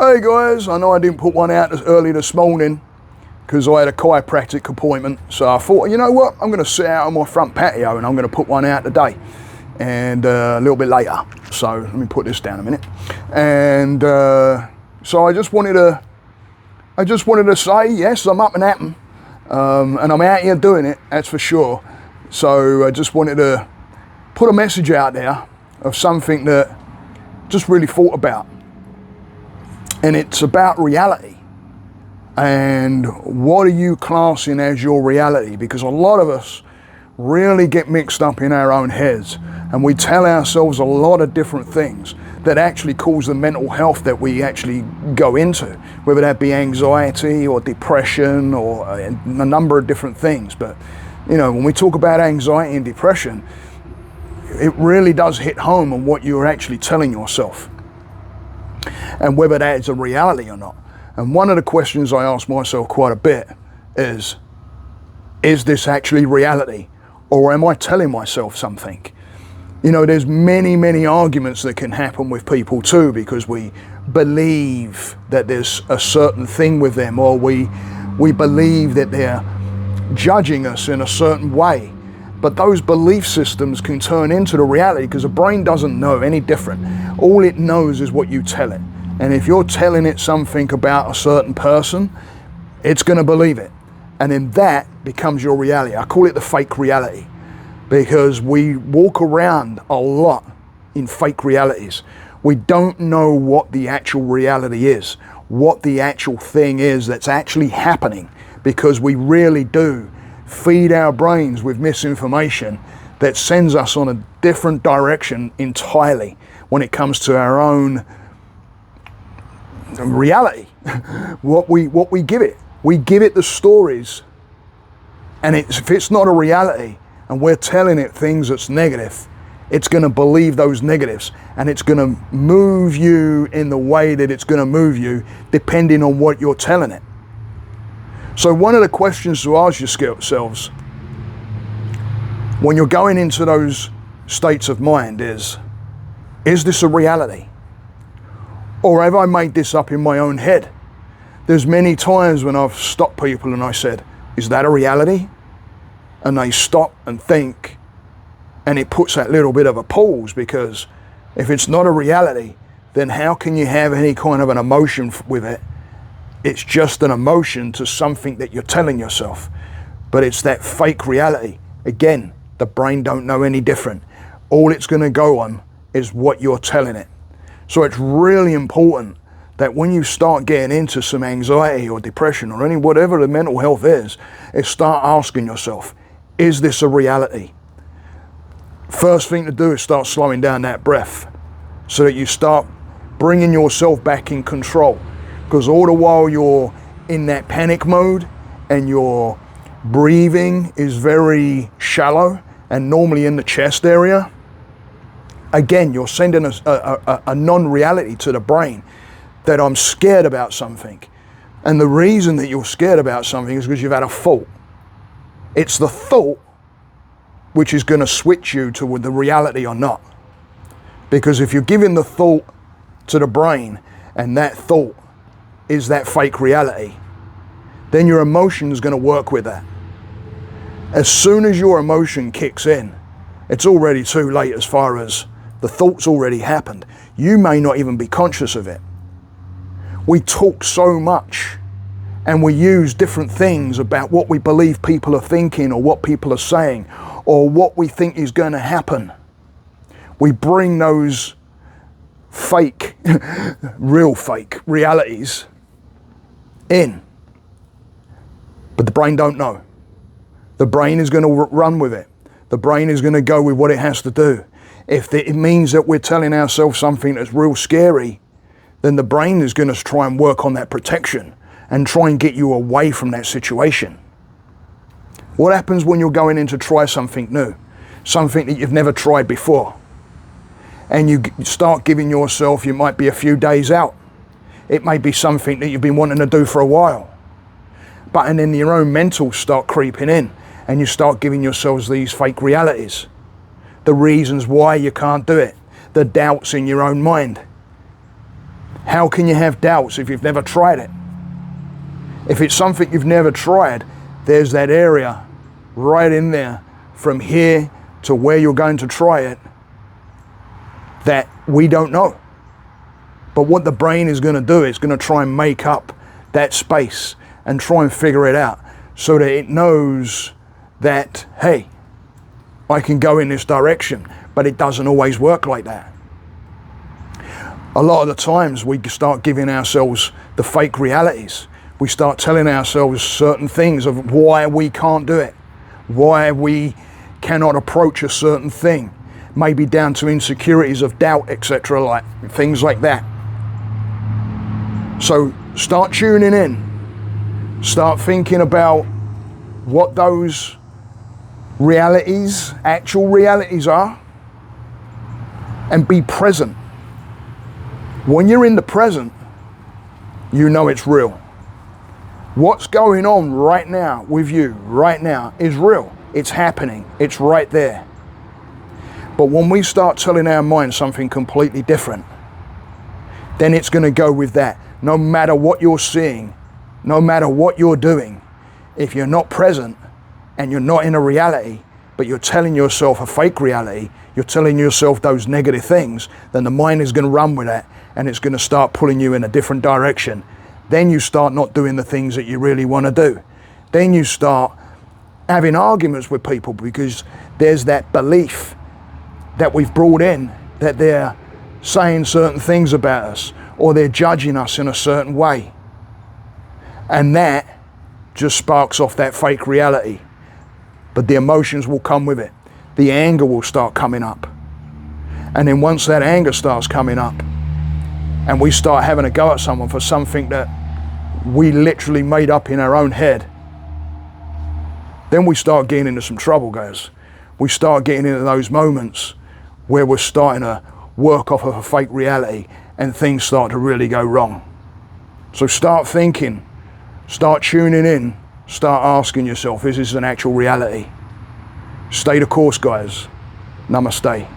Hey guys, I know I didn't put one out as early this morning because I had a chiropractic appointment, so I thought, you know what, I'm going to sit out on my front patio and I'm going to put one out today and a little bit later. So let me put this down a minute. And so I just wanted to say, yes, I'm up and at 'em, and I'm out here doing it, that's for sure. So I just wanted to put a message out there of something that just really thought about. And it's about reality. And what are you classing as your reality? Because a lot of us really get mixed up in our own heads and we tell ourselves a lot of different things that actually cause the mental health that we actually go into, whether that be anxiety or depression or a number of different things. But you know, when we talk about anxiety and depression, it really does hit home on what you're actually telling yourself and whether that is a reality or not. And one of the questions I ask myself quite a bit is this actually reality, or am I telling myself something? You know, there's many arguments that can happen with people too, because we believe that there's a certain thing with them, or we believe that they're judging us in a certain way. But those belief systems can turn into the reality because the brain doesn't know any different. All it knows is what you tell it. And if you're telling it something about a certain person, it's going to believe it. And then that becomes your reality. I call it the fake reality because we walk around a lot in fake realities. We don't know what the actual reality is, what the actual thing is that's actually happening, because we really do feed our brains with misinformation that sends us on a different direction entirely when it comes to our own reality. what we give it. We give it the stories, and if it's not a reality and we're telling it things that's negative, it's going to believe those negatives, and it's going to move you in the way that it's going to move you depending on what you're telling it. So one of the questions to ask yourselves when you're going into those states of mind is this a reality? Or have I made this up in my own head? There's many times when I've stopped people and I said, is that a reality? And they stop and think, and it puts that little bit of a pause, because if it's not a reality, then how can you have any kind of an emotion with it? It's just an emotion to something that you're telling yourself. But it's that fake reality. Again, the brain don't know any different. All it's going to go on is what you're telling it. So it's really important that when you start getting into some anxiety or depression or whatever the mental health is start asking yourself, is this a reality? First thing to do is start slowing down that breath so that you start bringing yourself back in control. Because all the while you're in that panic mode and your breathing is very shallow and normally in the chest area, again, you're sending a non-reality to the brain that I'm scared about something. And the reason that you're scared about something is because you've had a thought. It's the thought which is going to switch you to the reality or not. Because if you're giving the thought to the brain and that thought is that fake reality, then your emotion is going to work with that. As soon as your emotion kicks in, it's already too late as far as the thought's already happened. You may not even be conscious of it. We talk so much and we use different things about what we believe people are thinking or what people are saying or what we think is going to happen. We bring those fake, real fake realities in. But the brain don't know. The brain is going to run with it. The brain is going to go with what it has to do. If it means that we're telling ourselves something that's real scary, then the brain is going to try and work on that protection and try and get you away from that situation. What happens when you're going in to try something new, something that you've never tried before? And you start giving yourself, you might be a few days out. It may be something that you've been wanting to do for a while. And then your own mentals start creeping in and you start giving yourselves these fake realities. The reasons why you can't do it, the doubts in your own mind. How can you have doubts if you've never tried it? If it's something you've never tried, there's that area right in there from here to where you're going to try it that we don't know. But what the brain is going to do, it's going to try and make up that space and try and figure it out so that it knows that, hey, I can go in this direction, but it doesn't always work like that. A lot of the times we start giving ourselves the fake realities. We start telling ourselves certain things of why we can't do it, why we cannot approach a certain thing, maybe down to insecurities of doubt, etc., like things like that. So start tuning in, start thinking about what those realities, actual realities are, and be present. When you're in the present, you know it's real. What's going on right now with you, right now, is real. It's happening. It's right there. But when we start telling our mind something completely different, then it's going to go with that. No matter what you're seeing, no matter what you're doing, if you're not present and you're not in a reality, but you're telling yourself a fake reality, you're telling yourself those negative things, then the mind is going to run with that and it's going to start pulling you in a different direction. Then you start not doing the things that you really want to do. Then you start having arguments with people because there's that belief that we've brought in that they're saying certain things about us or they're judging us in a certain way. And that just sparks off that fake reality. But the emotions will come with it. The anger will start coming up. And then once that anger starts coming up and we start having a go at someone for something that we literally made up in our own head, then we start getting into some trouble, guys. We start getting into those moments where we're starting to work off of a fake reality and things start to really go wrong. So start thinking, start tuning in, start asking yourself, is this an actual reality? Stay the course, guys. Namaste.